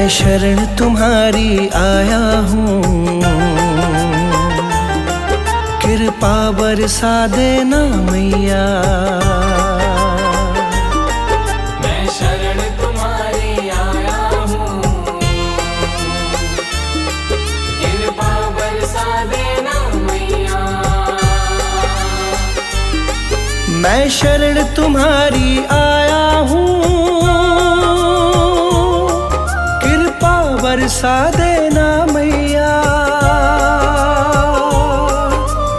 मैं शरण तुम्हारी आया हूँ, कृपा बरसा देना मैया। मैं शरण तुम्हारी आया हूँ, कृपा बरसा देना मैया। मैं शरण तुम्हारी आया हूँ, कृपा बरसा देना मैया।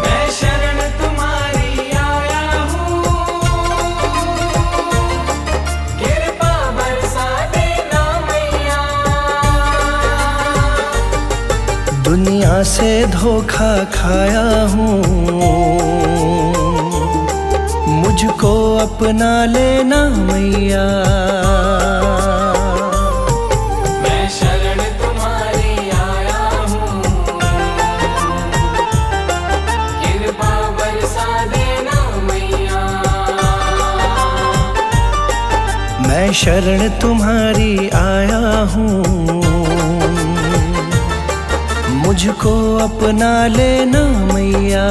मैं शरण तुम्हारी आया हूँ, कृपा बरसा देना मैया। दुनिया से धोखा खाया हूँ, मुझको अपना लेना मैया। मैं शरण तुम्हारी आया हूँ, कृपा बरसा देना मैया। मैं शरण तुम्हारी आया हूँ, मुझको अपना लेना मैया।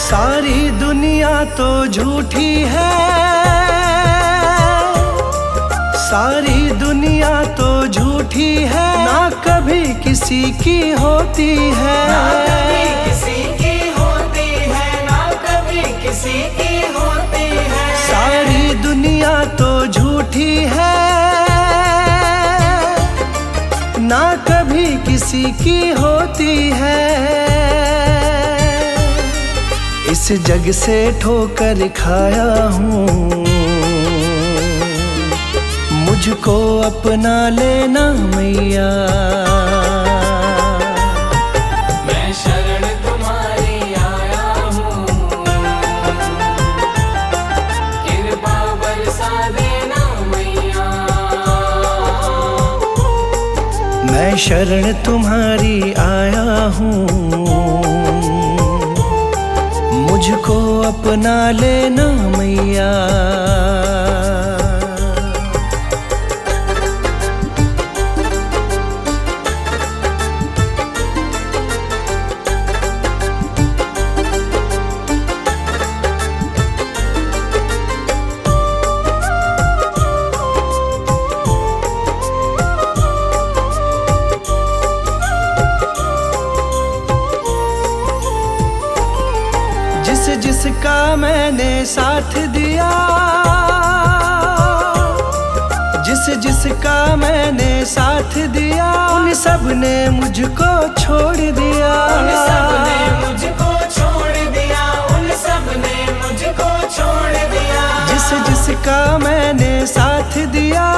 सारी दुनिया तो झूठी है, सारी दुनिया तो झूठी है, ना कभी किसी की होती है। ना कभी किसी की होती है, ना कभी किसी की होती है। सारी दुनिया तो झूठी है, ना कभी किसी की होती है। इस जग से ठोकर खाया हूँ, मुझको अपना लेना मैया। मैं शरण तुम्हारी आया हूँ, कृपा बरसा देना मैया। मैं शरण तुम्हारी आया हूँ, मुझको अपना लेना मैया। जिसका मैंने साथ दिया, जिसका मैंने साथ दिया, उन सब ने मुझको छोड़ दिया। उन सब ने मुझको छोड़ दिया, उन सब ने मुझको छोड़ दिया। जिसका मैंने साथ दिया,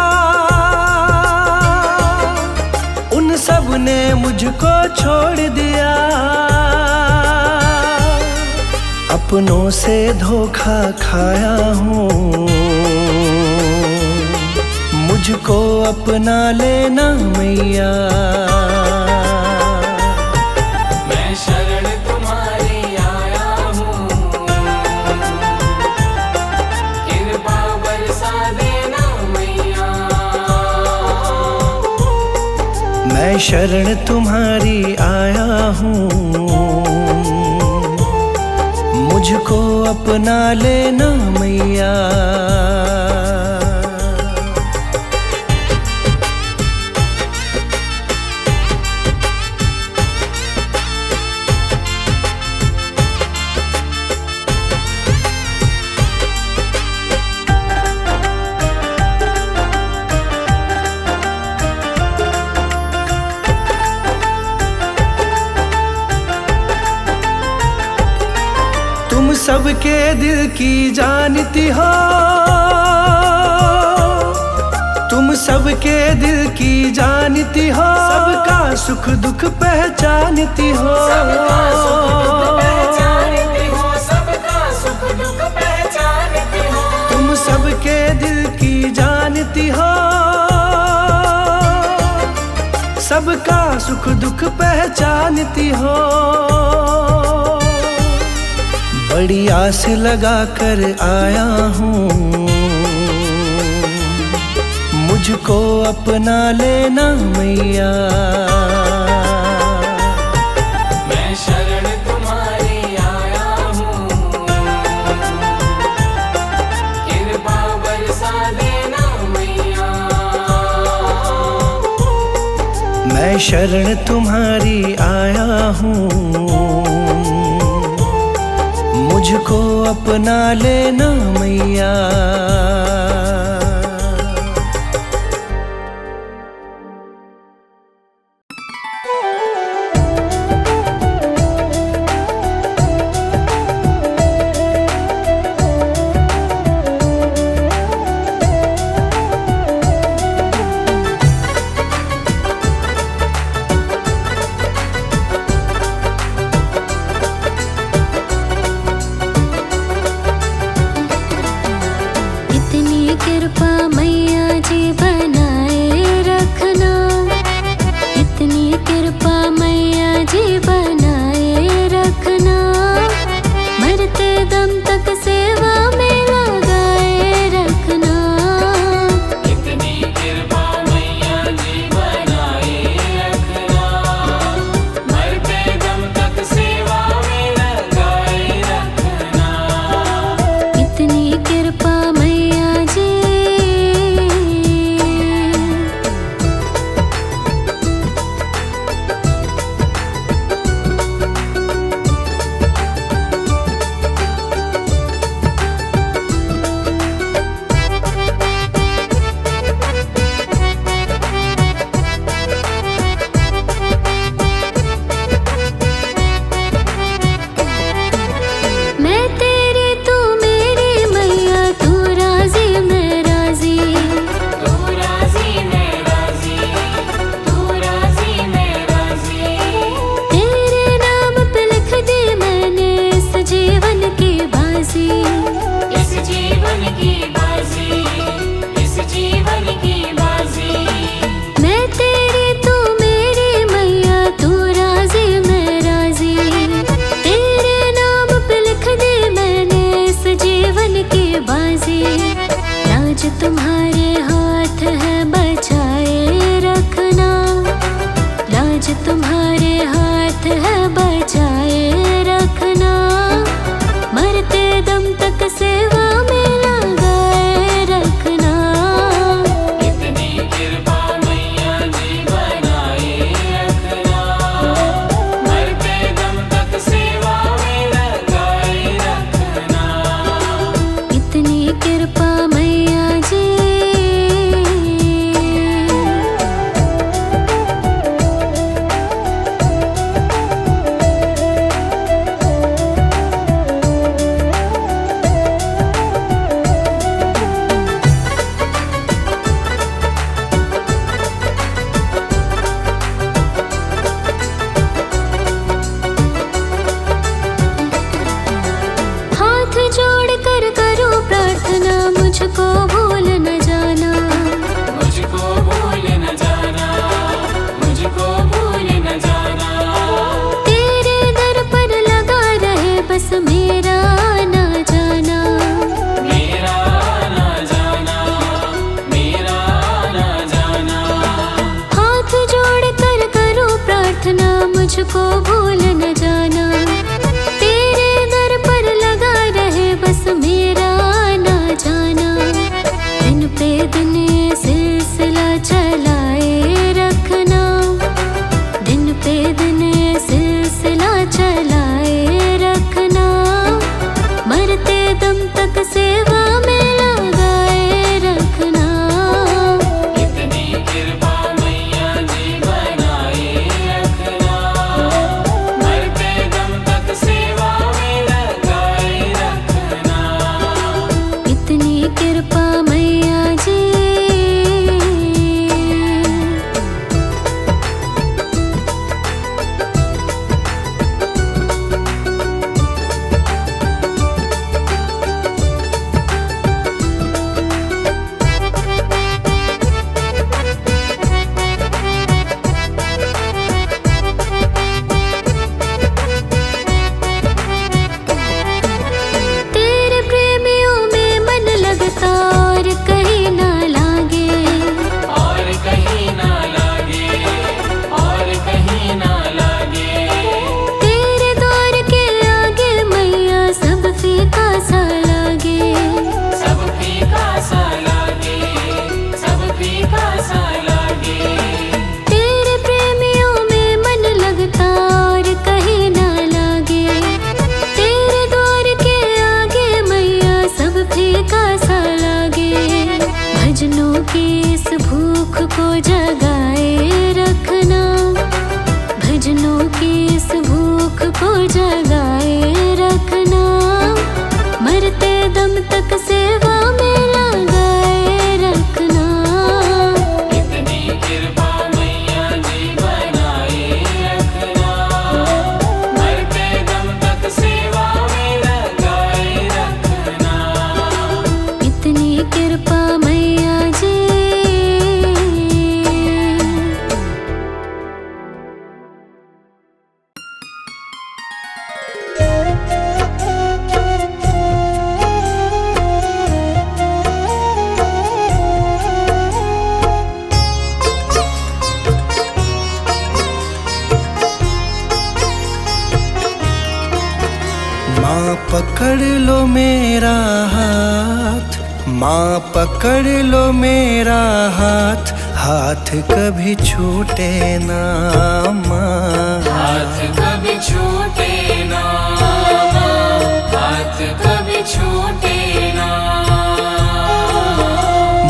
उन सब ने मुझको छोड़ दिया। अपनों से धोखा खाया हूँ, मुझको अपना लेना मैया। मैं शरण तुम्हारी आया हूँ, कृपा बरसा देना मैया। मैं शरण तुम्हारी आया हूँ, मुझको अपना लेना मैया। तुम सबके दिल की जानती हो, तुम सबके दिल की जानती हो, सबका सुख दुख पहचानती हो। सबका सुख दुख पहचानती हो, सबका सुख दुख पहचानती हो। तुम सबके दिल की जानती हो, सबका सुख दुख पहचानती हो। बड़ी आस लगा कर आया हूँ, मुझको अपना लेना मैया। मैं शरण तुम्हारी आया हूँ, कृपा बरसा देना मैया। मैं शरण तुम्हारी आया हूँ, मुझको अपना लेना मैया। कृपा मैया जी बनाए रखना, इतनी कृपा मैया जी बनाए रखना। मरते दम तक सेवा में लगाए रखना। इतनी कृपा मैया जी बनाए रखना, मरते दम तक सेवा में लगाए रखना। इतनी कृपा मैया जी। मैं तेरी तू मेरी मैया, तू राजी मैं राजी। तू राजी मैं राजी, तू राजी मैं राजी। तेरे नाम पे लिख दी मैंने इस जीवन की बाजी। इस जीवन की बाजी, इस जीवन की बाजी। मैं तेरी तू मेरी मैया, तू राजी मैं राजी। तेरे नाम पे लिख दी मैंने इस जीवन की बाजी। लाज तुम्हारे हाथ है बचाए रखना, लाज तुम्हारे हाथ है बचाए रखना। मरते दम तक सेवा में लगाए रखना। इतनी कृपा मैया जी बनाए रखना, मरते दम तक सेवा में लगाए रखना। इतनी कृपा मैया जी। हाथ जोड़ कर करूं प्रार्थना, मुझको भूल न जाना। मुझको भूल न जाना, मुझको भूल न जाना। तेरे दर पर लगा रहे बस मेरा ना जाना। मेरा ना जाना, मेरा ना जाना। हाथ जोड़ कर करूं प्रार्थना, मुझको भूल न जाना। तेरे दर पर लगा रहे बस मेरा ना जाना। दिन पे दिन ये सिलसिला चलाए रखना, दिन पे दिन ये सिलसिला चलाए रखना। मरते दम तक सेवा में लगाए रखना। इतनी कृपा मैया जी बनाए रखना, की इस भूख को जगाए रखना, भजनों की इस भूख को जगाए रखना, मरते दम तक सेवा में लगाए रखना। इतनी कृपा मैया जी बनाए रखना, मरते दम तक सेवा में लगाए रखना। इतनी कृपा मैया जी। माँ पकड़ लो मेरा हाथ, माँ पकड़ लो मेरा हाथ, हाथ कभी छूटे ना माँ। हाथ कभी छूटे ना माँ, हाथ कभी छूटे ना।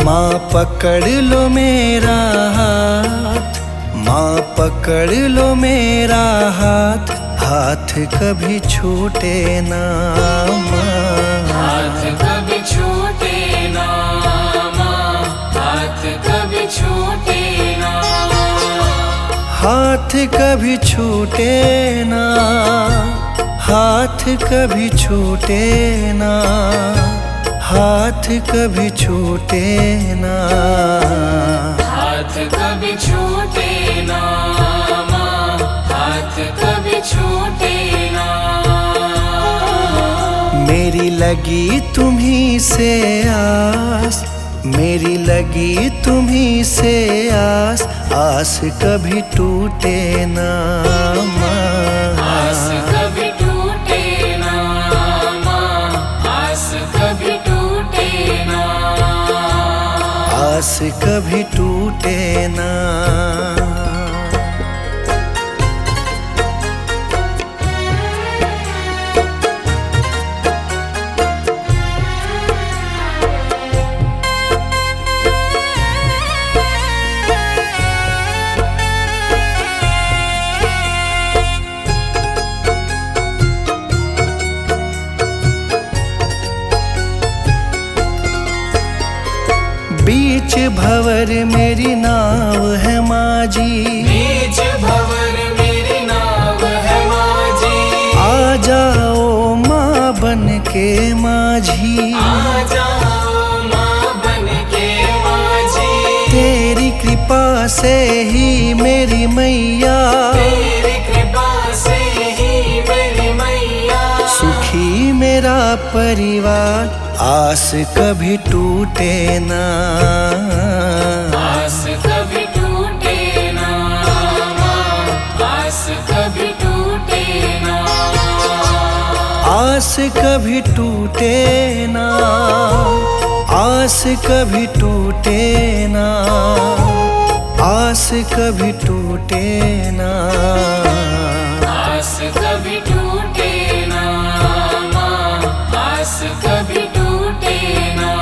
माँ पकड़ लो मेरा हाथ, माँ पकड़ लो मेरा हाथ, हाथ कभी छूटे ना माँ। हाथ कभी छूटे ना माँ, हाथ कभी छूटे ना। हाथ कभी छूटे ना, हाथ कभी छूटे ना, हाथ कभी छूटे ना। हाथ कभी छूटे ना माँ, हाथ कभी छूटे ना। मेरी लगी तुम्ही से आस, मेरी लगी तुम्ही से आस, आस कभी टूटे ना आस माँ। कभी टूटे ना माँ, आस कभी टूटे ना। आस कभी टूटे ना। बीच भंवर मेरी नाव है माँ जी, बीच भंवर मेरी नाव है माँ जी। आ जाओ माँ बन के माझी, आ जाओ माँ बन के माझी। तेरी कृपा से ही मेरी मैया, तेरी कृपा से ही मेरी मैया। सुखी मेरा परिवार, आस कभी टूटे ना। आस कभी टूटे ना माँ, आस कभी टूटे ना। आस कभी टूटे ना, आस कभी टूटे ना, आस कभी टूटे ना। आस कभी टूटे ना माँ, आस कभी टूटे ना।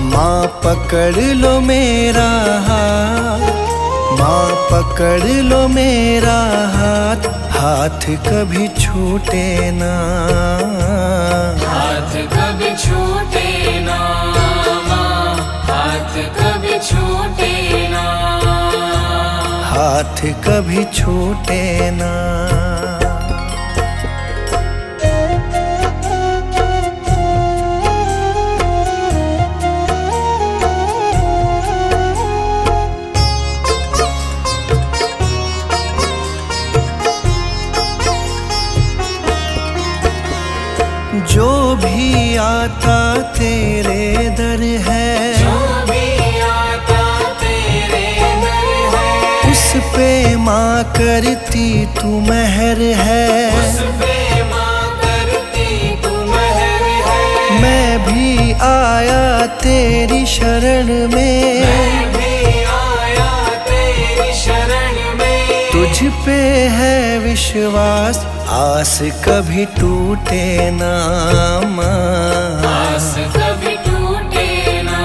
माँ पकड़ लो मेरा हाथ, माँ पकड़ लो मेरा हाथ, हाथ कभी छूटे ना। हाथ कभी छूटे ना माँ, हाथ कभी छूटे ना। हाथ कभी छूटे ना। जो भी आता तेरे दर है, जो भी आता तेरे दर है, उस पे माँ करती तू मेहर है। उस पे माँ करती तू मेहर है। मैं भी आया तेरी शरण में, मैं भी आया तेरी शरण में। तुझ पे है विश्वास, आस कभी टूटे ना माँ। आस कभी टूटे ना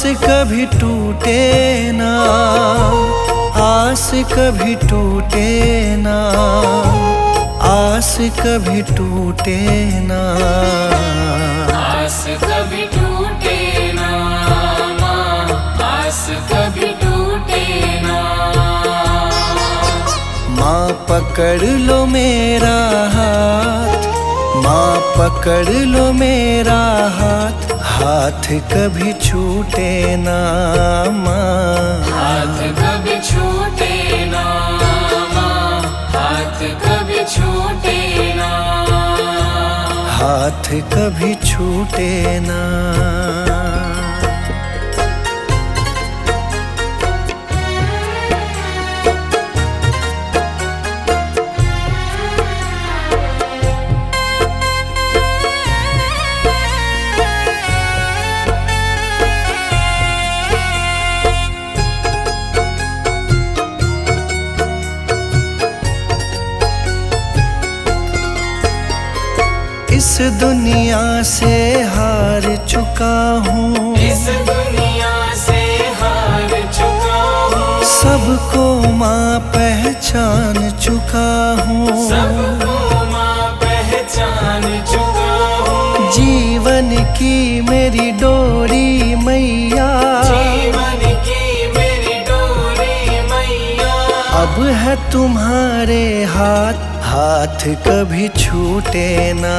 आस कभी टूटे ना, आस कभी टूटे ना, आस कभी टूटे ना, आस कभी टूटे ना माँ, आस कभी टूटे ना। माँ पकड़ लो मेरा हाथ, माँ पकड़ लो मेरा हाथ, हाथ कभी छूटे ना माँ, हाथ कभी छूटे ना माँ, हाथ कभी छूटे ना, हाथ कभी छूटे ना। इस दुनिया से हार चुका हूँ, इस दुनिया से हार चुका हूँ, सबको माँ पहचान चुका हूँ, सबको माँ पहचान चुका हूँ। जीवन की मेरी डोरी मैया, जीवन की मेरी डोरी मैया, अब है तुम्हारे हाथ, हाथ कभी छूटे ना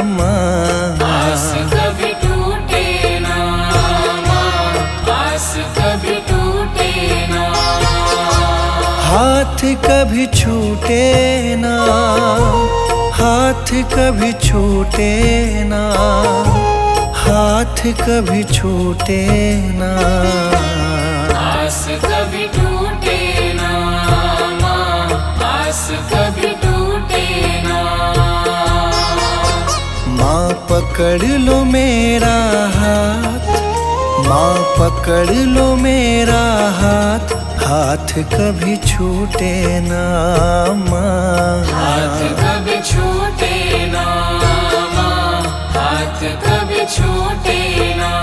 माँ, आस कभी टूटे ना माँ, आस कभी टूटे ना, हाथ कभी छूटे ना, हाथ कभी छूटे ना, हाथ कभी छूटे ना, आस कभी टूटे ना माँ, आस कभी टूटे ना। माँ पकड़ लो मेरा हाथ, माँ पकड़ लो मेरा हाथ, हाथ कभी छूटे ना माँ, हाथ कभी छूटे ना माँ, हाथ कभी छूटे ना,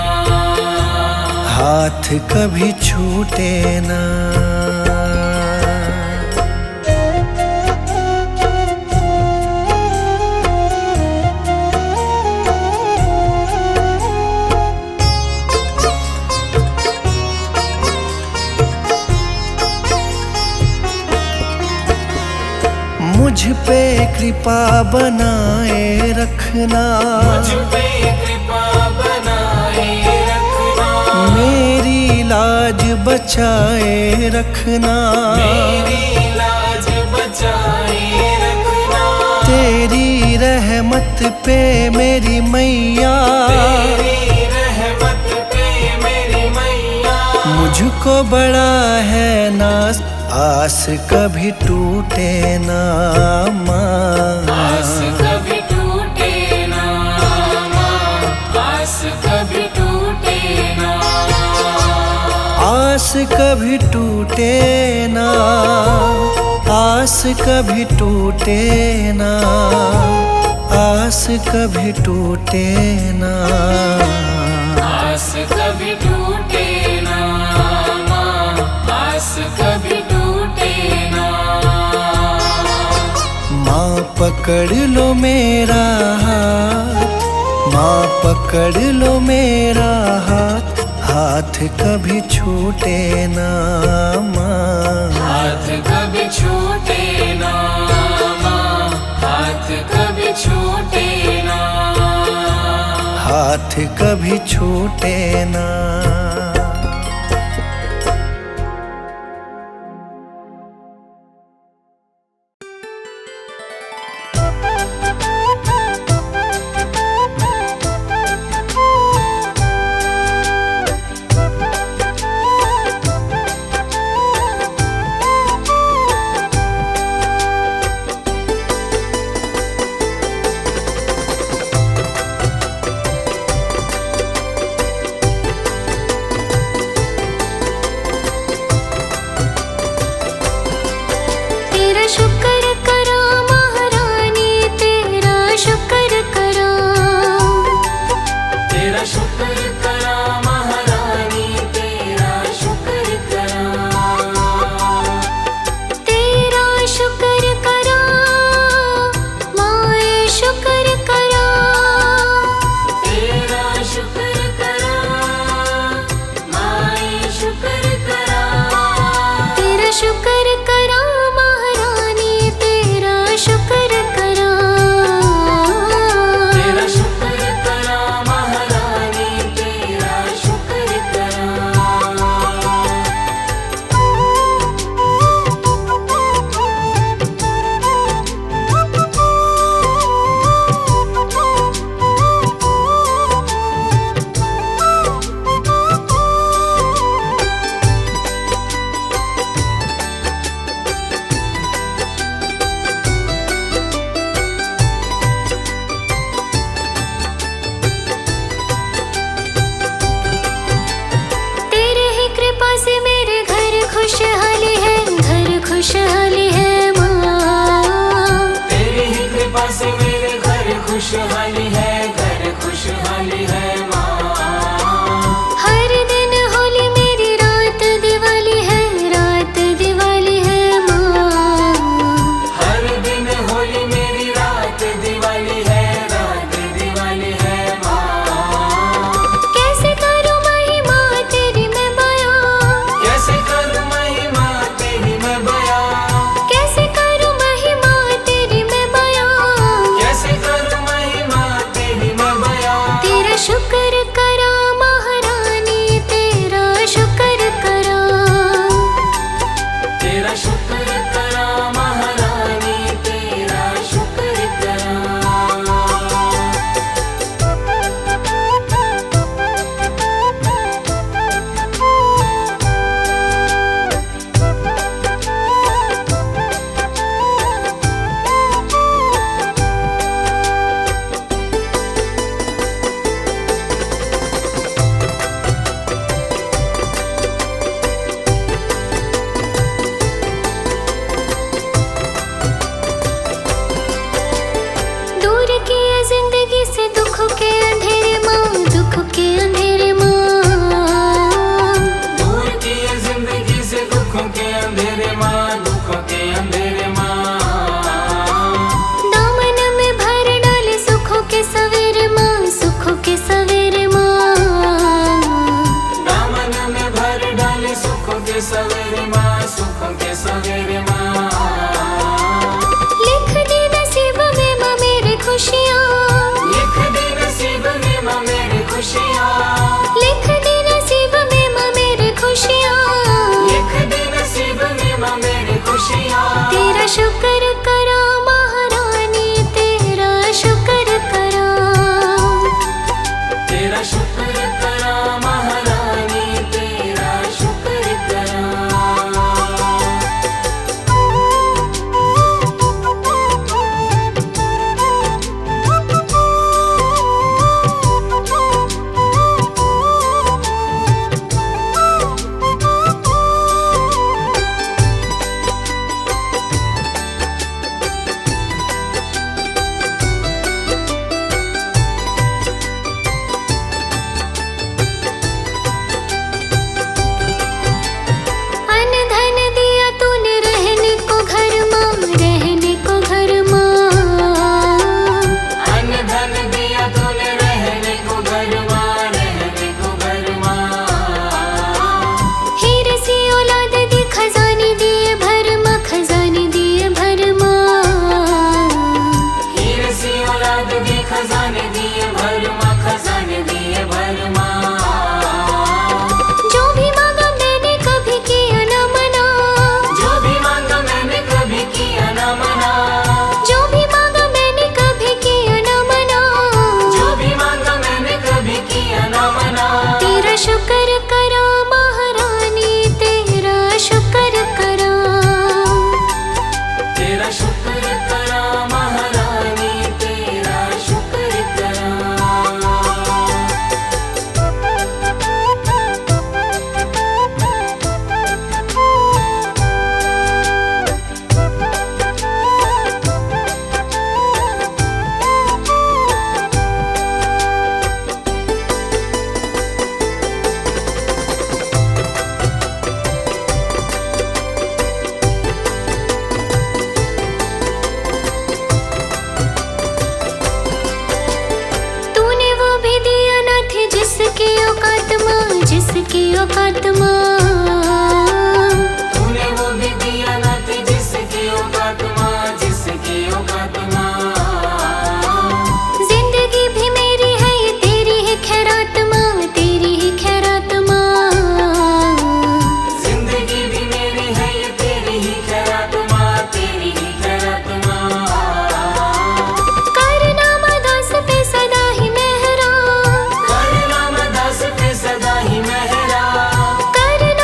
हाथ कभी छूटे ना। मुझ पे कृपा बनाए रखना, मुझ पे कृपा बनाए रखना, मेरी लाज बचाए रखना, मेरी लाज बचाए रखना, तेरी रहमत पे मेरी मैया, तेरी रहमत पे मेरी मैया, मुझको बड़ा है नाज, आस कभी टूटे ना माँ, आस कभी टूटे ना माँ, आस कभी टूटे ना, आस कभी टूटे ना, आस कभी टूटे ना, आस कभी टूटे ना, आस कभी टूटे ना माँ, आस कभी टूटे ना। माँ पकड़ लो मेरा हाथ, माँ पकड़ लो मेरा हाथ, हाथ कभी छूटे ना माँ, हाथ कभी छूटे ना माँ, हाथ कभी छूटे ना, हाथ कभी छूटे ना। शुक्र करा महारानी के सवेरे माँ, सुखों के सवेरे माँ। लिख दे नसीब में माँ मेरे खुशियाँ, लिख दे नसीब में माँ मेरी खुशियाँ। लिख दे नसीब में माँ मेरे खुशियाँ, लिख दे नसीब में माँ मेरी खुशियाँ। तेरा शुक्र करा महारानी, तेरा शुक्र करा, तेरा शुक्र करा महारानी, तेरा शुक्र करा। अन धन दिया तूने रहने को घर माँ, रहने को घर माँ। अन्न धन दिया तूने रहने को घर माँ, रहने को घर माँ। हीरे सी औलाद दी, खजाने दिए भर माँ, खजाने दिए भर माँ। हीरे सी औलाद दी, खजाने दिए भर माँ, खजाने दिए भर माँ। जो भी मांगा मैंने कभी किया न मना, जो भी मांगा मैंने कभी किया न मना। जो भी मांगा मैंने कभी किया न मना। जो भी मांगा मैंने कभी किया न मना। तेरा शुक्र करा महारानी, तेरा शुक्र करा, तेरा शुक्र करा महारानी, तेरा शुक्र करा। तूने वो भी दिया न थे जिसकी औकात माँ, जिसकी औकात माँ। तूने वो भी दिया न थी जिसकी औकात माँ, जिसकी औकात माँ। जिंदगी भी मेरी है ये तेरी ही खैरात माँ, तेरी ही खैरात माँ। जिंदगी भी मेरी है ये तेरी ही खैरात माँ, तेरी ही खैरात माँ। करना मदास पे सदा ही मेहरा, कर नाम दास पे सदा ही मेहरा। करना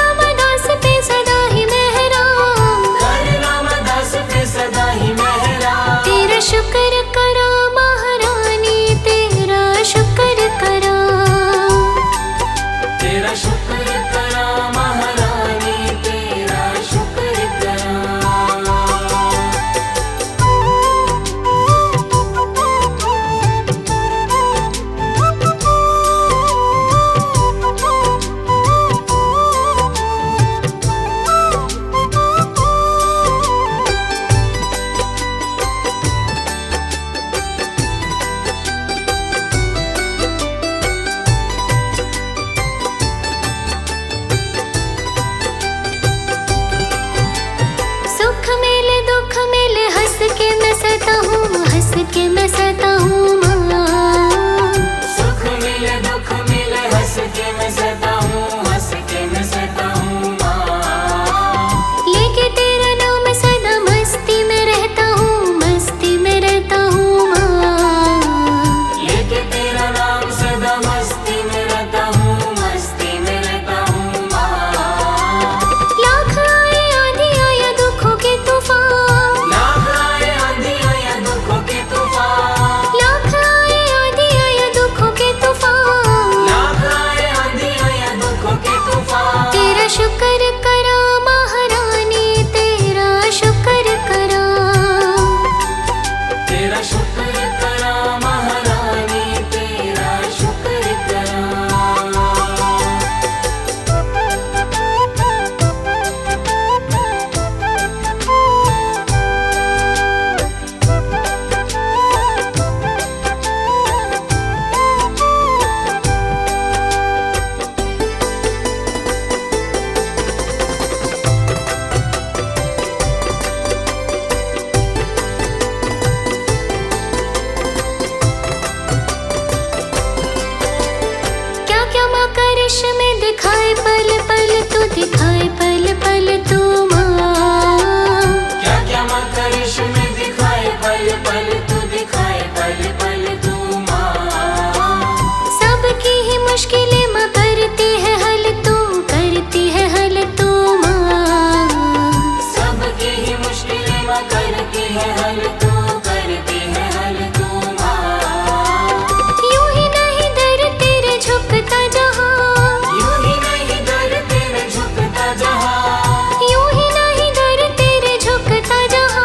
करिश्मे दिखाए पल पल तू, दिखाए पल पल तू माँ। सबकी ही मुश्किलें माँ करती है हल, तू करती है हल तू माँ। सबकी ही मुश्किलें माँ करती है हल, तू करती है हल तू माँ। यूं ही नहीं दर तेरे झुकता जहाँ, यूं ही नहीं दर तेरे झुकता जहाँ, यूं ही नहीं दर तेरे झुकता जहाँ।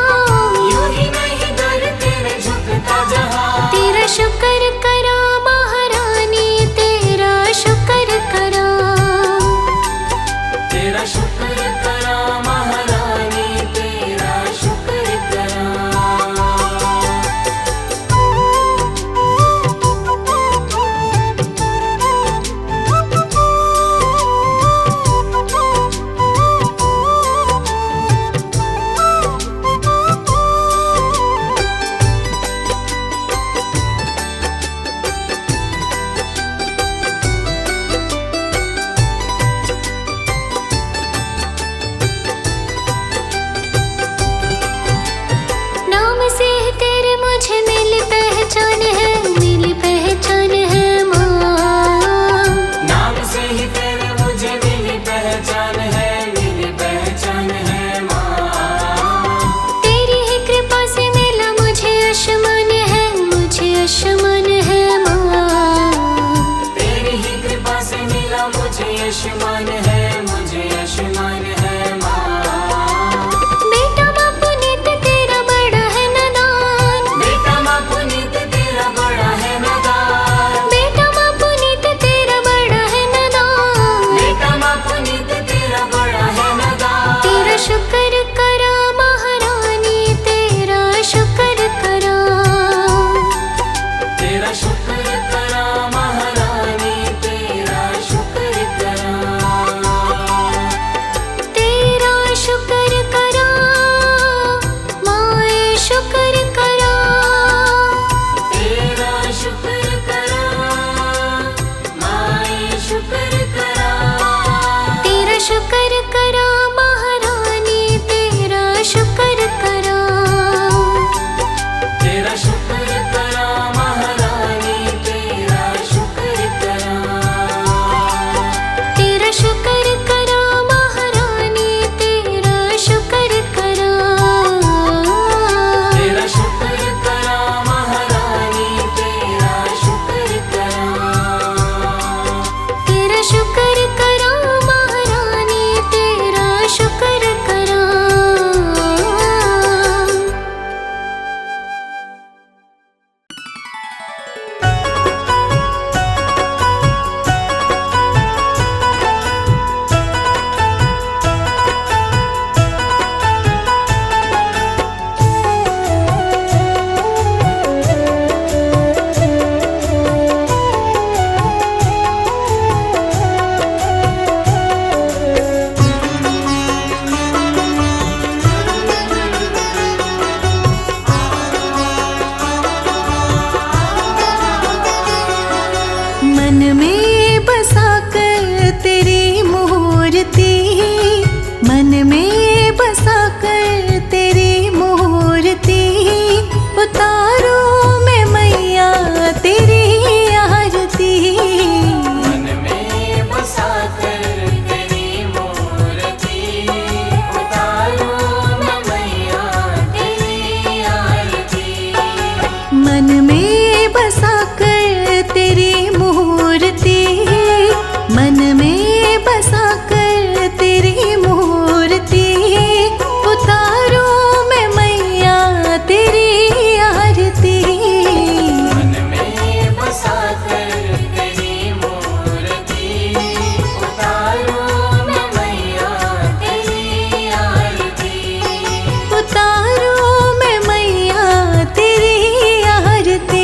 यूं ही नहीं दर तेरे झुकता जहाँ। तेरा शुक्र करा महारानी, तेरा शुक्र करा। तेरा शुक्र करा महारानी, तेरा शुक्र करा। नाम से तेरे मुझे मिली पहचान है, मिली पहचान है माँ। नाम से ही तेरे मुझे मिली पहचान है, मिली पहचान है माँ। तेरी ही कृपा से मिला मुझे आसमान है, मुझे आसमान है माँ। तेरी ही कृपा से मिला मुझे यशमान है, मुझे यशमान है माँ। बेटा माँ पुनीत तेरा बड़ा है नादान, बेटा माँ पुनीत तेरा बड़ा है नादान, बेटा माँ पुनीत तेरा बड़ा है नादान। बेटा माँ पुनीत तेरा बड़ा है नादान। तेरा शुक्र करा महारानी, तेरा शुक्र करा। तेरा शुक्र करा महारानी, तेरा शुक्र करा। तेरा शुक्र करा माए, शुक्र करा। तेरा शुक्र करा माए, शुक्र करा। तेरा शुक्र करा महारानी, तेरा शुक्र करा। तेरा शुक्र करा महारानी, तेरा शुक्र करा। तेरा शुक्र करा महारानी, तेरा शुक्र करा। तेरा शुक्र करा महारानी, तेरा शुक्र करा। तेरा शुक्र करा महारानी, तेरा शुक्र करा। मन में बसा कर तेरी मूर्ति, मन में बसा कर तेरी मूर्ति। उतारो मैं मैया तेरी आरती। मन में बसा कर तेरी मूर्ति, उतारो मैं मैया तेरी आरती। मन में बसा कर तेरी मूर्ति, मन में बसा कर तेरी मूर्ति। उतारो मैं मैया तेरी आरती। मन में बसा कर तेरी मूर्ति, उतारो मैं मैया तेरी आरती। उतारो मैं मैया तेरी आरती।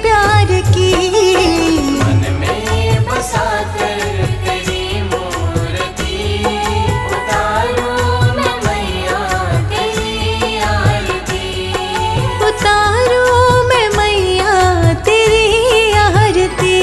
प्यार की। मन में बसा कर तेरी मूर्ति, उतारूं मैं मैया तेरी आरती। उतारूं मैं मैया तेरी आरती।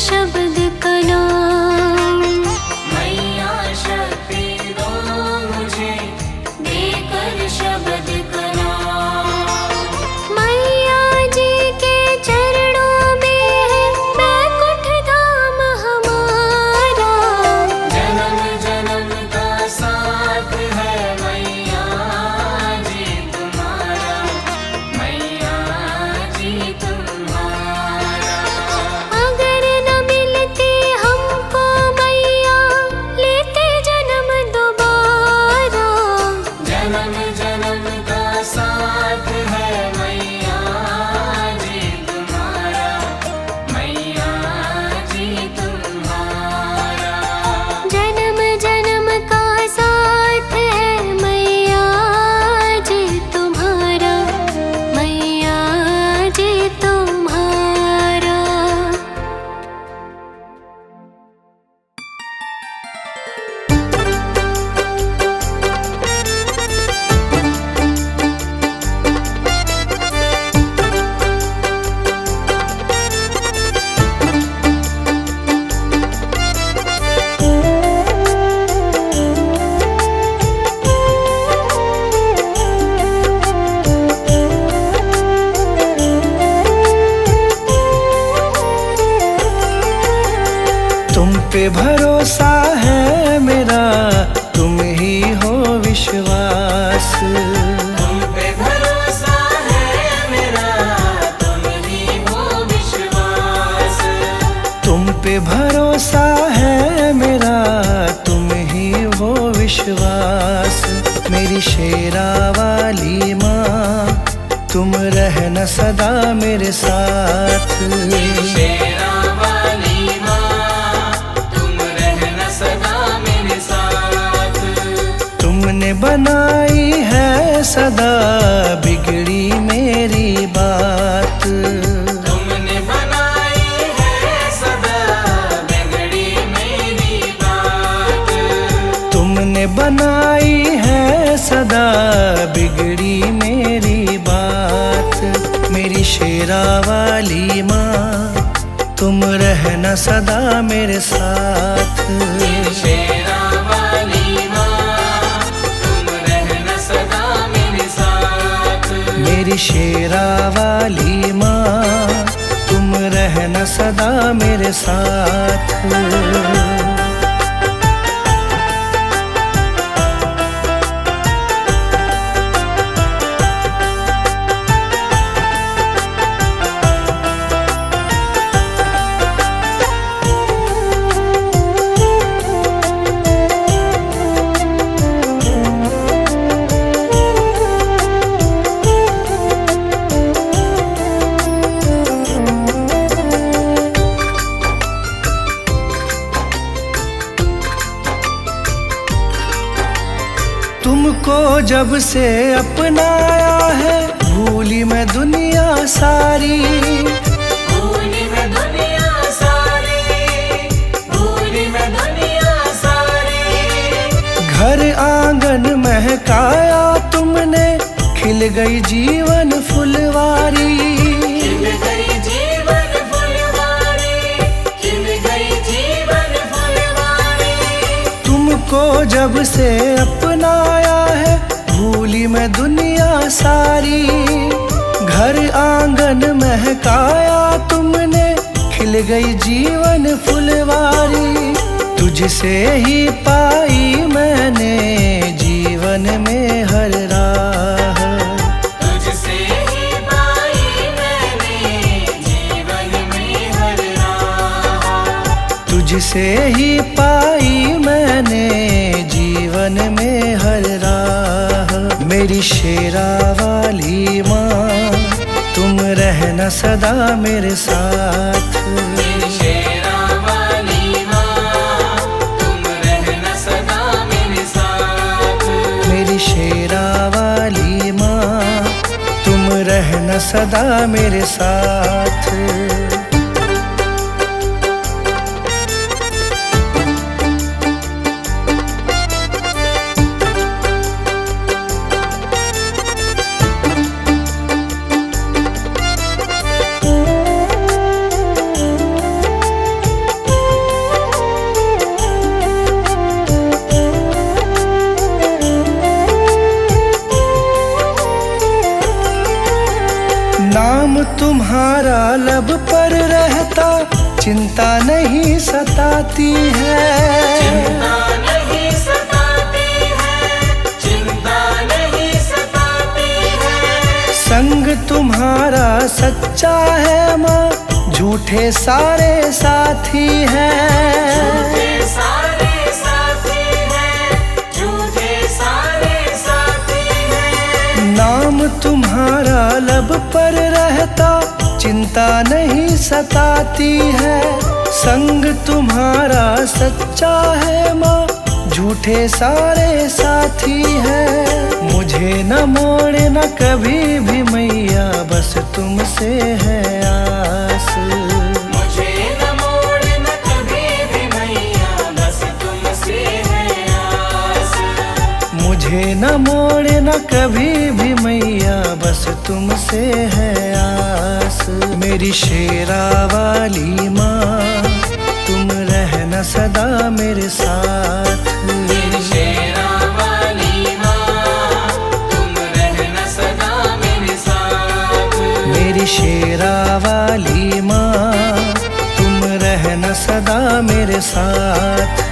शब्द का नाम। मैया शक्ति दो मुझे देकर शब्द का नाम। मैया जी के चरणों में है बैकुंठ धाम हमारा। जन्म जन्म का साथ है मैया जी तुम्हारा, मैया जी तुम्हारा। अगर न मिलती हमको मैया लेते जन्म दोबारा। जन्म जन्म का साथ है मैया जी तुम्हारा, मैया जी तुम्हारा। जन्म जन्म का साथ है मैया जी तुम्हारा, मैया जी तुम्हारा। तुम पे भरोसा है मेरा, तुम ही हो विश्वास। तुम पे भरोसा है मेरा, तुम ही हो विश्वास। तुम पे भरोसा है मेरा, तुम ही हो विश्वास। मेरी शेरा वाली माँ, तुम रहना सदा मेरे साथ। शेरा वाली माँ, तुम रहना सदा मेरे साथ। तुमने बनाई है सदा बिगड़ी मेरी बात। तुमने बनाई है सदा बिगड़ी मेरी बात। तुमने बनाई है सदा बिगड़ी मेरी बात। मेरी शेरा वाली माँ, तुम रहना सदा मेरे साथ। शेरा वाली माँ, तुम रहना सदा मेरे साथ। मेरी शेरा वाली माँ, तुम रहना सदा मेरे साथ। तुमको जब से अपनाया है, भूली मैं दुनिया सारी। भूली मैं दुनिया सारी, भूली मैं दुनिया सारी। घर आंगन महकाया तुमने, खिल गई जीवन फुलवारी। खिल गई जीवन फुलवारी, खिल गई जीवन फुलवारी। तुमको जब से अपनाया है, भूली मैं दुनिया सारी। घर आंगन महकाया तुमने, खिल गई जीवन फुलवारी। तुझसे ही पाई मैंने जीवन में हर राह। तुझसे ही पाई मैंने जीवन में हर राह। तुझसे ही पाई मैंने जीवन में हर राह। मेरी शेरा वाली माँ, तुम रहना सदा मेरे साथ। मेरी शेरा वाली माँ, तुम रहना सदा मेरे साथ। मेरी शेरा वाली माँ, तुम रहना सदा मेरे साथ। तुम्हारा लब पर रहता, चिंता नहीं सताती है। चिंता नहीं सताती है, चिंता नहीं सताती है। संग तुम्हारा सच्चा है माँ, झूठे सारे साथी हैं। झूठे सारे साथी हैं, झूठे सारे साथी हैं। नाम तुम्हारा लब पर रहता, चिंता नहीं सताती है। संग तुम्हारा सच्चा है माँ, झूठे सारे साथी हैं। मुझे न मोड़ना कभी भी मैया, बस तुमसे है आस। मुझे न मोड़ना कभी भी मैया, बस तुमसे है आस। मुझे न मोड़ना कभी भी मैया, बस तुमसे है आस। मेरी शेरा वाली माँ, तुम रहना सदा मेरे साथ। मेरी शेरा वाली माँ, तुम रहना सदा मेरे साथ। मेरी शेरा वाली माँ, तुम रहना सदा मेरे साथ।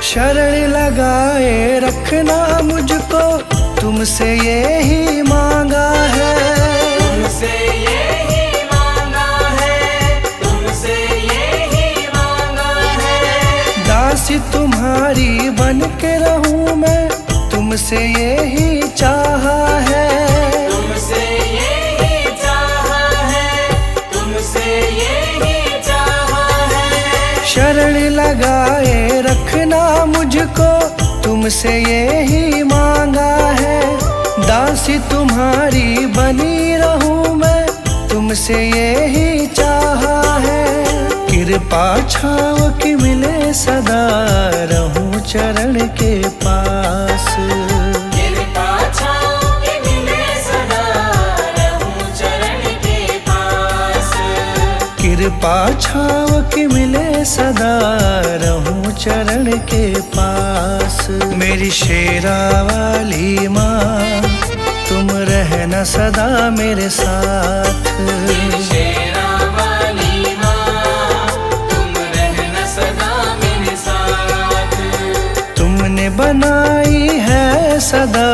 शरण लगाए रखना मुझको, तुमसे यही मांगा है। तुमसे यही मांगा है, तुमसे यही मांगा है। दासी तुम्हारी बन के रहूं मैं, तुमसे यही चाहा है। तुमसे यही चाहा है, तुमसे यही चाहा है। शरण लगाए रखना मुझको, तुमसे यही मांगा है। दासी तुम्हारी बनी रहूं मैं, तुमसे यही चाहा है। कृपा छाँव की मिले सदा, रहूं चरण के पास। कृपा छाँव की मिले सदा, रहूं चरण के पास। कृपा छाँव की मिले सदा, रहूं चरण के पास। मेरी शेरा वाली माँ, तुम रहना सदा मेरे साथ। मेरी शेरा वाली माँ, तुम रहना सदा मेरे साथ। तुमने बनाई है सदा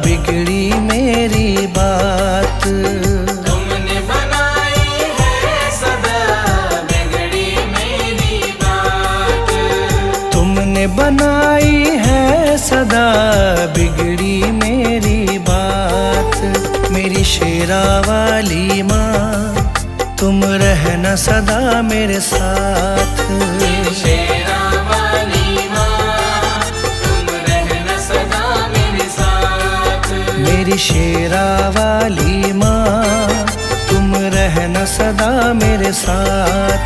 बिगड़ी मेरी बात। तुमने बनाई है सदा बिगड़ी मेरी बात। तुमने बनाई है सदा बिगड़ी मेरी बात। मेरी शेरा वाली माँ, तुम रहना सदा मेरे साथ। मेरी शेरा वाली माँ, तुम रहना सदा मेरे साथ। मेरी शेरा वाली माँ, तुम रहना सदा मेरे साथ।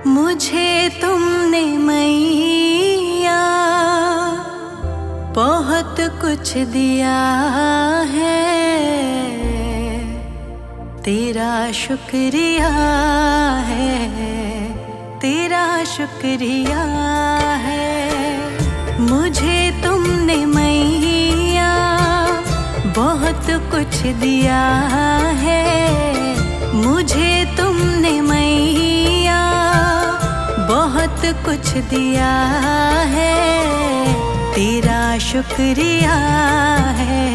मुझे तुमने मैया बहुत कुछ दिया है, तेरा शुक्रिया है, तेरा शुक्रिया है। मुझे तुमने मैया बहुत कुछ दिया है, मुझे तुमने मैया बहुत कुछ दिया है, तेरा शुक्रिया है,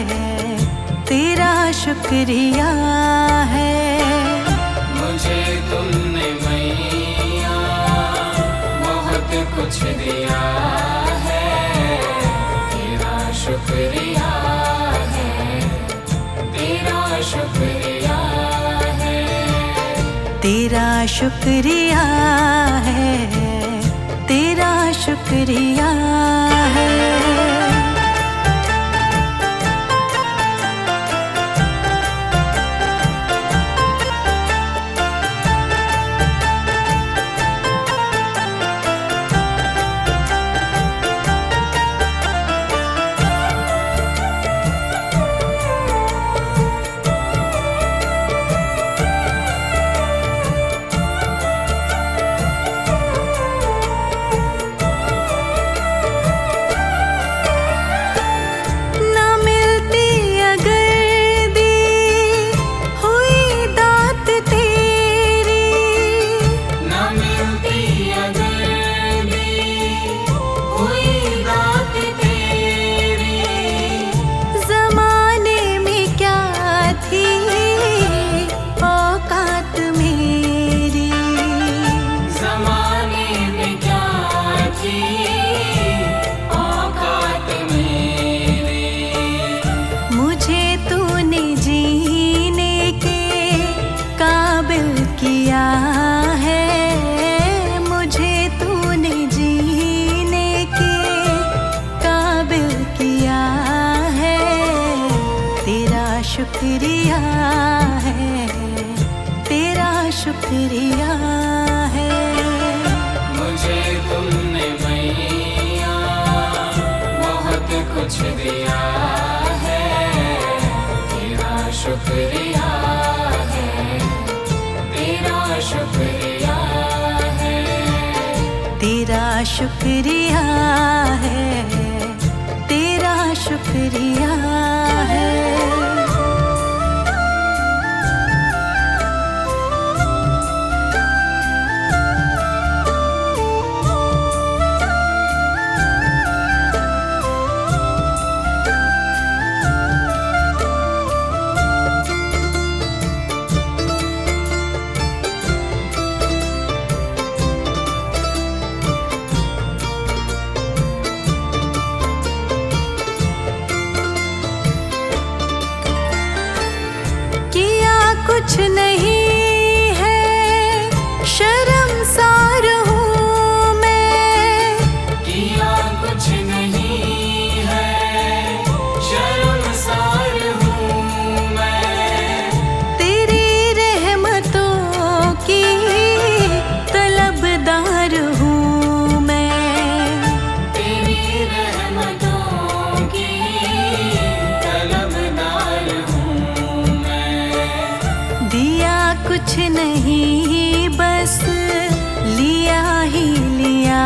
तेरा शुक्रिया है। मुझे तुमने मैया बहुत कुछ दिया है, तेरा शुक्रिया है, तेरा शुक्रिया है। तेरा शुक्रिया है, तेरा शुक्रिया है। किया है मुझे तूने जीने के काबिल किया है, तेरा शुक्रिया है, तेरा शुक्रिया है। मुझे तुमने मैया बहुत कुछ दिया है, तेरा शुक्रिया है, तेरा शुक्रिया है, तेरा शुक्रिया है, तेरा शुक्रिया है। कुछ नहीं है शर्मसार हूँ मैं, किया कुछ नहीं है शर्मसार हूँ मैं, तेरी रहमतों की तलबदार हूँ मैं, तेरी रहमतों की तलबदार हूँ मैं। दिया कुछ नहीं बस लिया ही लिया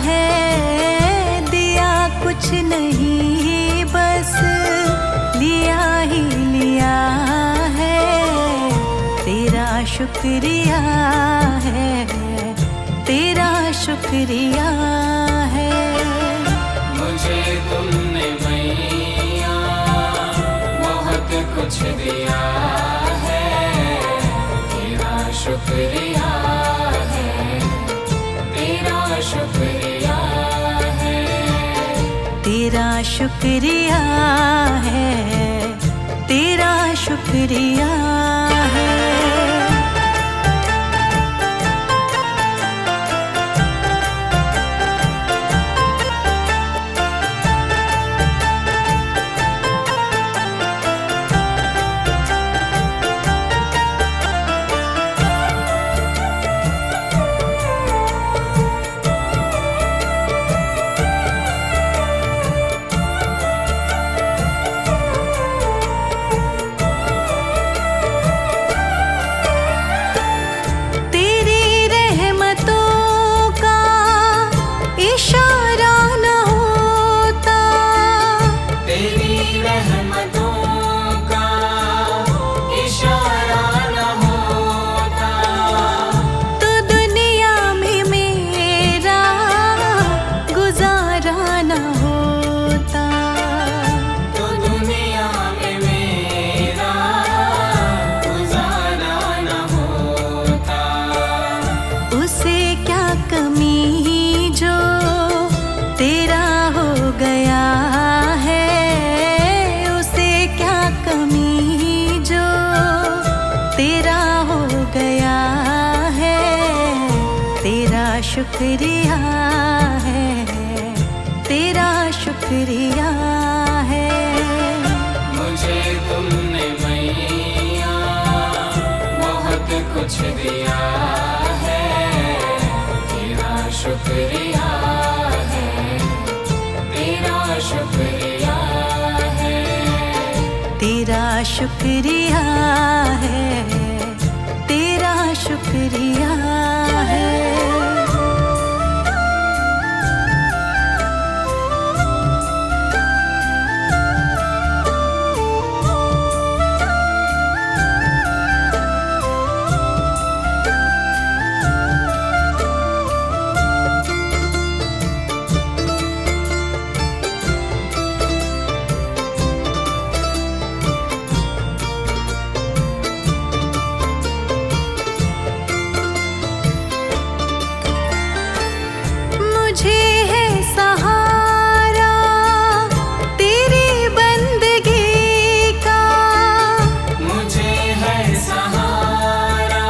है, दिया कुछ नहीं बस लिया ही लिया है, तेरा शुक्रिया है, तेरा शुक्रिया है। मुझे तुमने मैया बहुत कुछ दिया है, तेरा शुक्रिया है, तेरा शुक्रिया है, तेरा शुक्रिया है, तेरा शुक्रिया है। शुक्रिया है, तेरा शुक्रिया है। मुझे तुमने मैया बहुत कुछ दिया है, तेरा शुक्रिया है, तेरा शुक्रिया है, तेरा शुक्रिया है, तेरा शुक्रिया है। मुझे है सहारा तेरी बंदगी का, मुझे है सहारा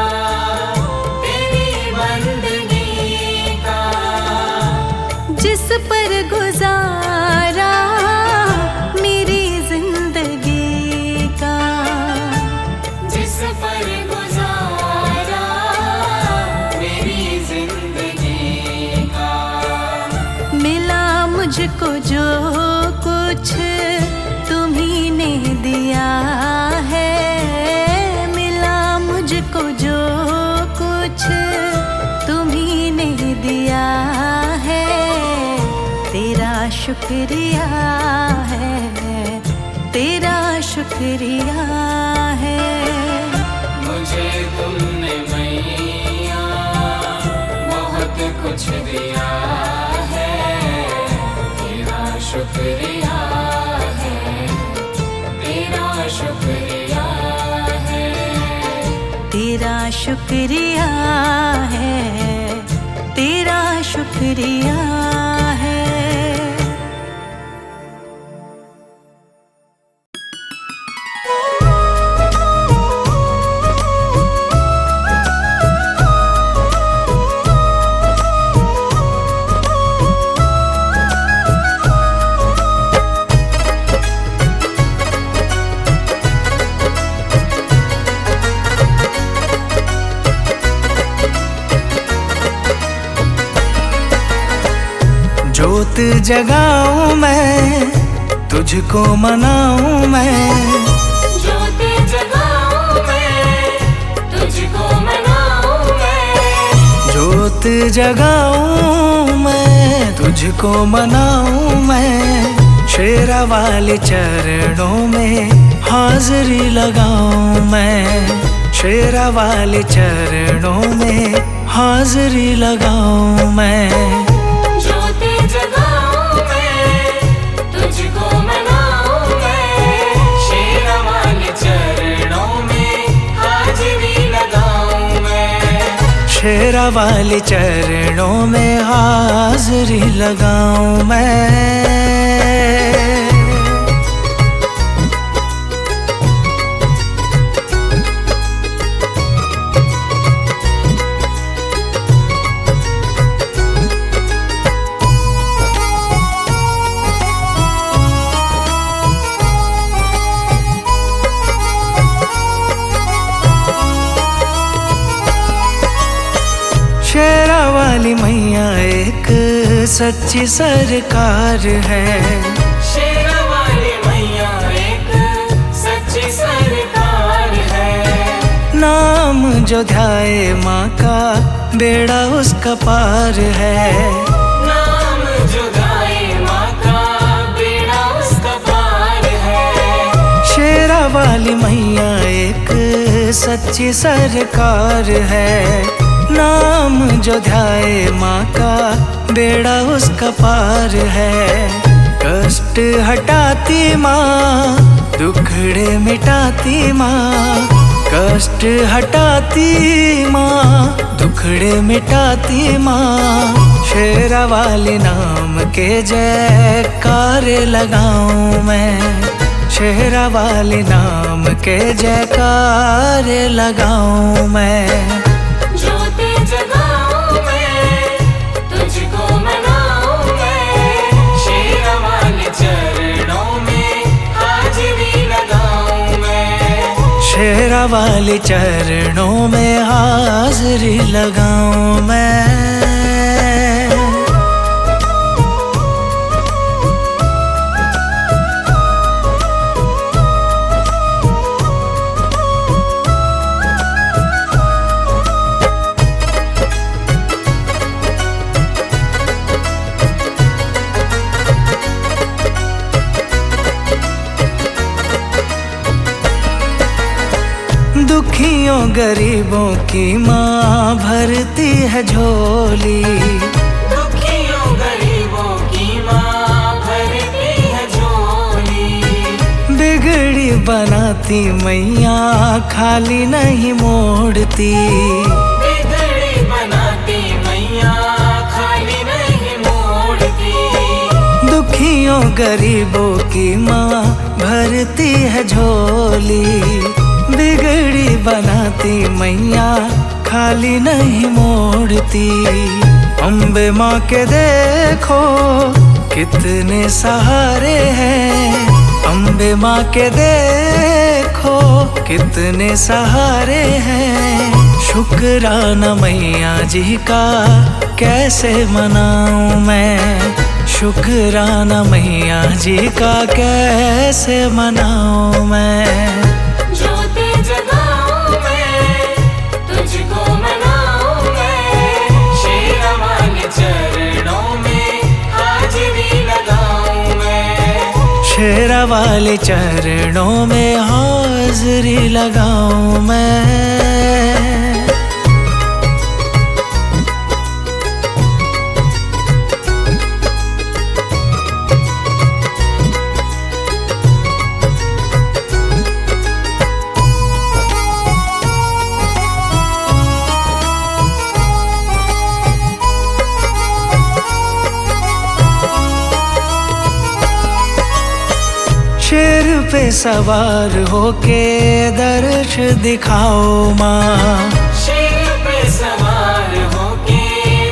तेरी बंदगी का, जिस पर गुजारा मेरी जिंदगी का, जिस पर गुजारा मेरी जिंदगी का। मिला मुझको जो कुछ तुम्ही ने दिया है, मिला मुझको जो कुछ तुम्ही ने दिया है, तेरा शुक्रिया है, तेरा शुक्रिया है। मुझे तुमने मैया बहुत कुछ दिया है, तेरा शुक्रिया है, तेरा शुक्रिया है, तेरा शुक्रिया है, तेरा शुक्रिया है। जोत जगाऊं मैं, तुझको मनाऊं मैं, ज्योत जगाऊं मैं, तुझको मनाऊं मैं, जोत जगाऊं मैं, तुझको मनाऊं मैं, शेरा वाले चरणों में हाजिरी लगाऊं मैं, शेरा वाले चरणों में हाजिरी लगाऊं मैं। ज्योत जगाऊं मैं, तुझको मनाऊं मैं, शेरा वाले चरणों में हाजिरी लगाऊं मैं, शेरा वाले चरणों में हाजिरी लगाऊं मैं। शेरा वाली मैया एक सच्ची सरकार है, शेरा वाली मैया एक सच्ची सरकार है, नाम जो ध्याए माँ का बेड़ा उसका पार है, नाम जो गाए माँ का बेड़ा उसका पार है। शेरा वाली मैया एक सच्ची सरकार है, नाम जो ध्याए माँ का बेड़ा उसका पार है। कष्ट हटाती माँ, दुखड़े मिटाती माँ, कष्ट हटाती माँ, दुखड़े मिटाती माँ। शेरा वाले नाम के जयकार लगाऊं मैं, शेरा वाले नाम के जयकार लगाऊं मैं। ज्योत जगाऊं मैं, शेरा वाले चरणों में हाजिरी लगाऊं मैं। दुखियों गरीबों की माँ भरती है झोली, दुखियों गरीबों की माँ भरती है झोली। बिगड़ी बनाती मैया खाली नहीं मोड़ती, बिगड़ी बनाती मैया खाली नहीं मोड़ती। दुखियों गरीबों की माँ भरती है झोली, बिगड़ी बनाती मैया खाली नहीं मोड़ती। अम्बे माँ के देखो कितने सहारे हैं, अम्बे माँ के देखो कितने सहारे हैं। शुक्राना मैया जी का कैसे मनाऊं मैं, शुक्राना मैया जी का कैसे मनाऊं मैं। ज्योति जगाऊं मैं, तुझको मनाऊं मैं, शेरा वाले चरणों में हाजिरी लगाऊं मैं। शेरा वाले चरणों में हाजिरी लगाऊं मैं। शेर पे सवार होके दर्श दिखाओ माँ, शेर पे सवार होके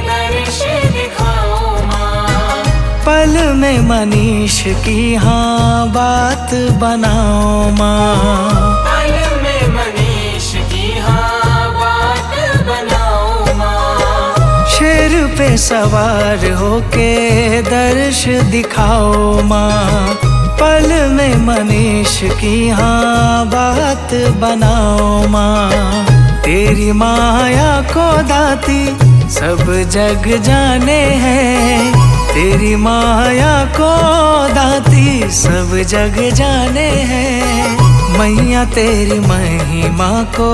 दर्श दिखाओ माँ। पल में मनीष की हाँ बात बनाओ माँ, पल में मनीष की हाँ बात बनाओ माँ। शेर पे सवार होके दर्श दिखाओ माँ, पल में मनीष की हाँ बात बनाओ माँ। तेरी माया को दाती सब जग जाने हैं, तेरी माया को दाती सब जग जाने हैं। मैया तेरी महिमा को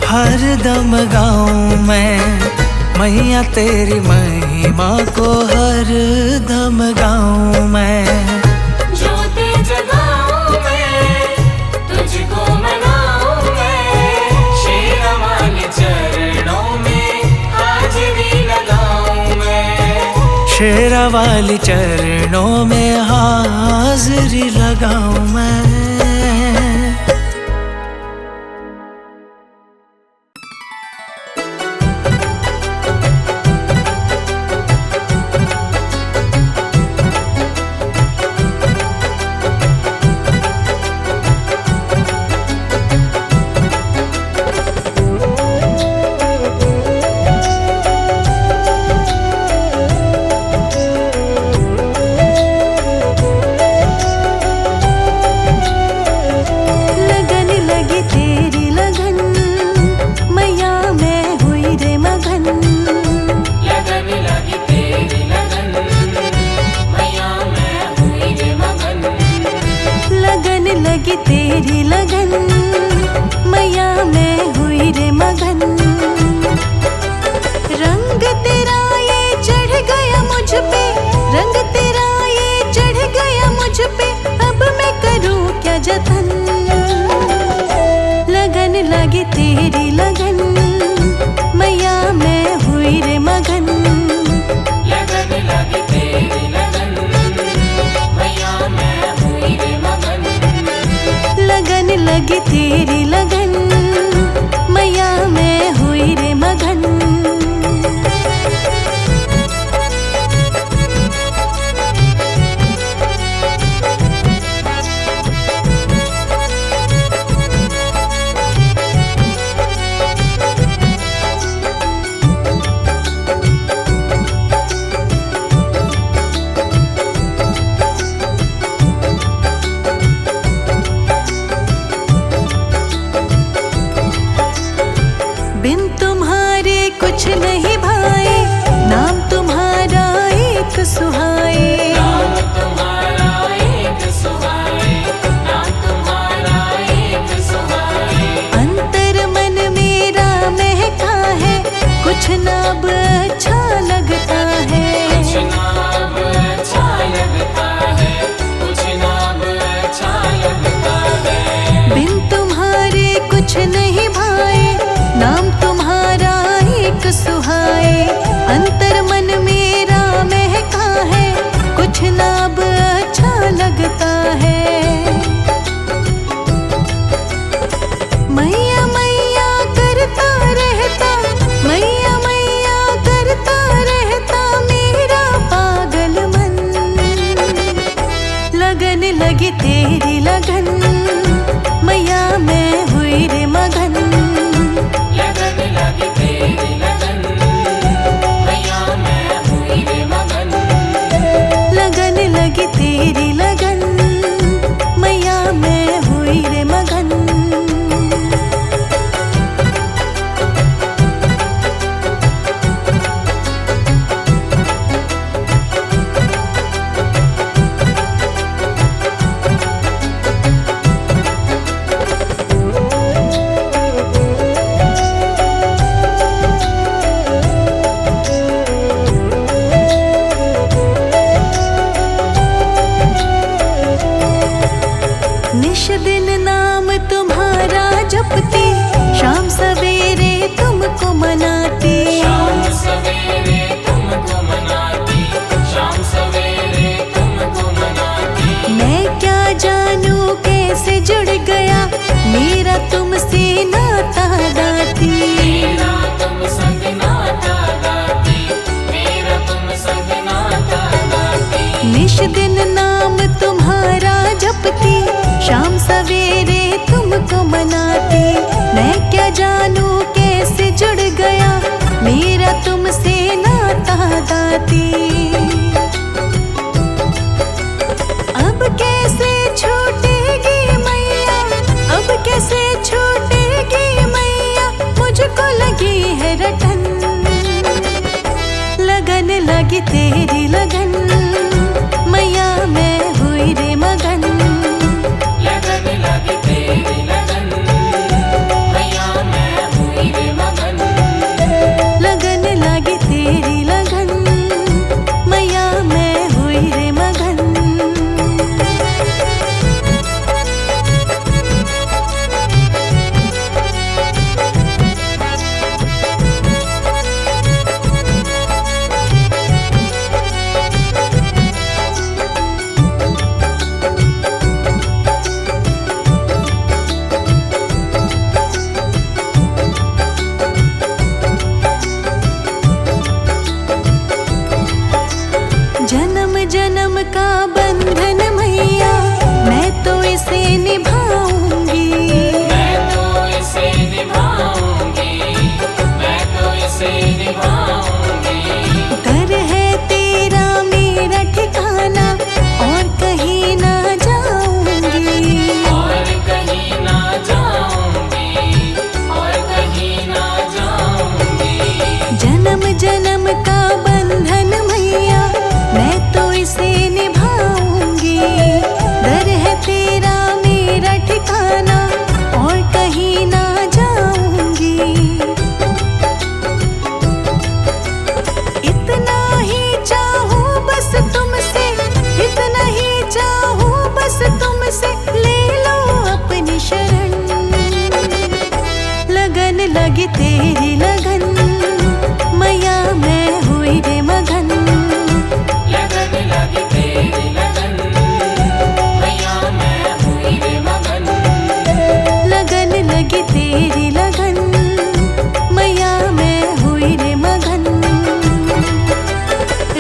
हर दम गाऊं मैं, मैया तेरी महिमा को हर दम गाऊं मैं। ज्योति जगाऊं मैं, तुझको मनाऊं मैं, शेरा वाले चरणों में हाजिरी लगाऊं मैं। शेरा वाले चरणों में हाजिरी लगाऊं मैं। कुछ नहीं भाए, नाम तुम्हारा एक सुहाए। नाम तुम्हारा एक सुहाए, नाम तुम्हारा एक सुहाए। अंतर मन मेरा महका है, कुछ ना अब अच्छा लगता है। कुछ ना अब अच्छा लगता है, कुछ ना अब अच्छा लगता है। बिन तुम्हारे कुछ नहीं भाए, नाम तुम्हारा एक सुहाए। अंतर मन मेरा महका है, कुछ ना अब अच्छा लगता है। मैया मैया करता रहता, मैया मैया करता रहता मेरा पागल मन। लगन लगी तेरी लगन, मैया मैं हुई रे मगन। लगन लगी तेरी लगन, मैया मैं हुई रे मगन। लगन लगी तेरी लगन, मैया मैं हुई रे मगन। निश दिन नाम तुम्हारा जपती, शाम सवेरे तुमको मनाती। शाम सवेरे तुमको मनाती, शाम सवेरे तुमको मनाती। मैं क्या जानूं कैसे जुड़ गया मेरा तुमसे नाता दाती। मेरा तुम संग नाता दाती, मेरा तुम संग नाता दाती। निश दिन नाम तुम्हारा जपती, शाम सवेरे तुमको मनाती। मैं क्या जानूं कैसे जुड़ गया मेरा तुमसे नाता दाती। अब कैसे छूटेगी मैया, अब कैसे छूटेगी मैया, मुझको लगी है रटन। लगन लगी तेरी लगन, मैया मैं हुई रे मगन। लगन लगी तेरी लगन, मैया मैं हुई रे मगन। लगन लगी तेरी लगन, मैया मैं हुई रे मगन। जन्म जन्म का बंधन मैया, मैं तो इसे निभाऊंगी। मैं तो इसे निभाऊंगी, मैं तो इसे निभाऊंगी। घर है तेरा मेरा ठिकाना, और कहीं ना जाऊंगी। और कहीं ना जाऊंगी, और कहीं ना जाऊंगी। जन्म जन्म का बंधन मैया, मैं तो इसे निभाऊंगी। घर है तेरा मेरा ठिकाना, और कहीं ना जाऊंगी। इतना ही चाहूं बस तुमसे, इतना ही चाहूं बस तुमसे, ले लो अपनी शरण। लगन लगी तेरी लगन, मैया मैं हुई रे मगन। लगन लगी तेरी लगन, मैया मैं हुई रे मगन। लगन लगी तेरी लगन, मैया मैं हुई रे मगन।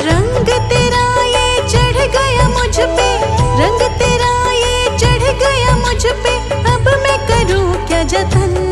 रंग तेरा ये चढ़ गया मुझ पे, रंग तेरा ये चढ़ गया मुझ पे, अब मैं करूं क्या जतन।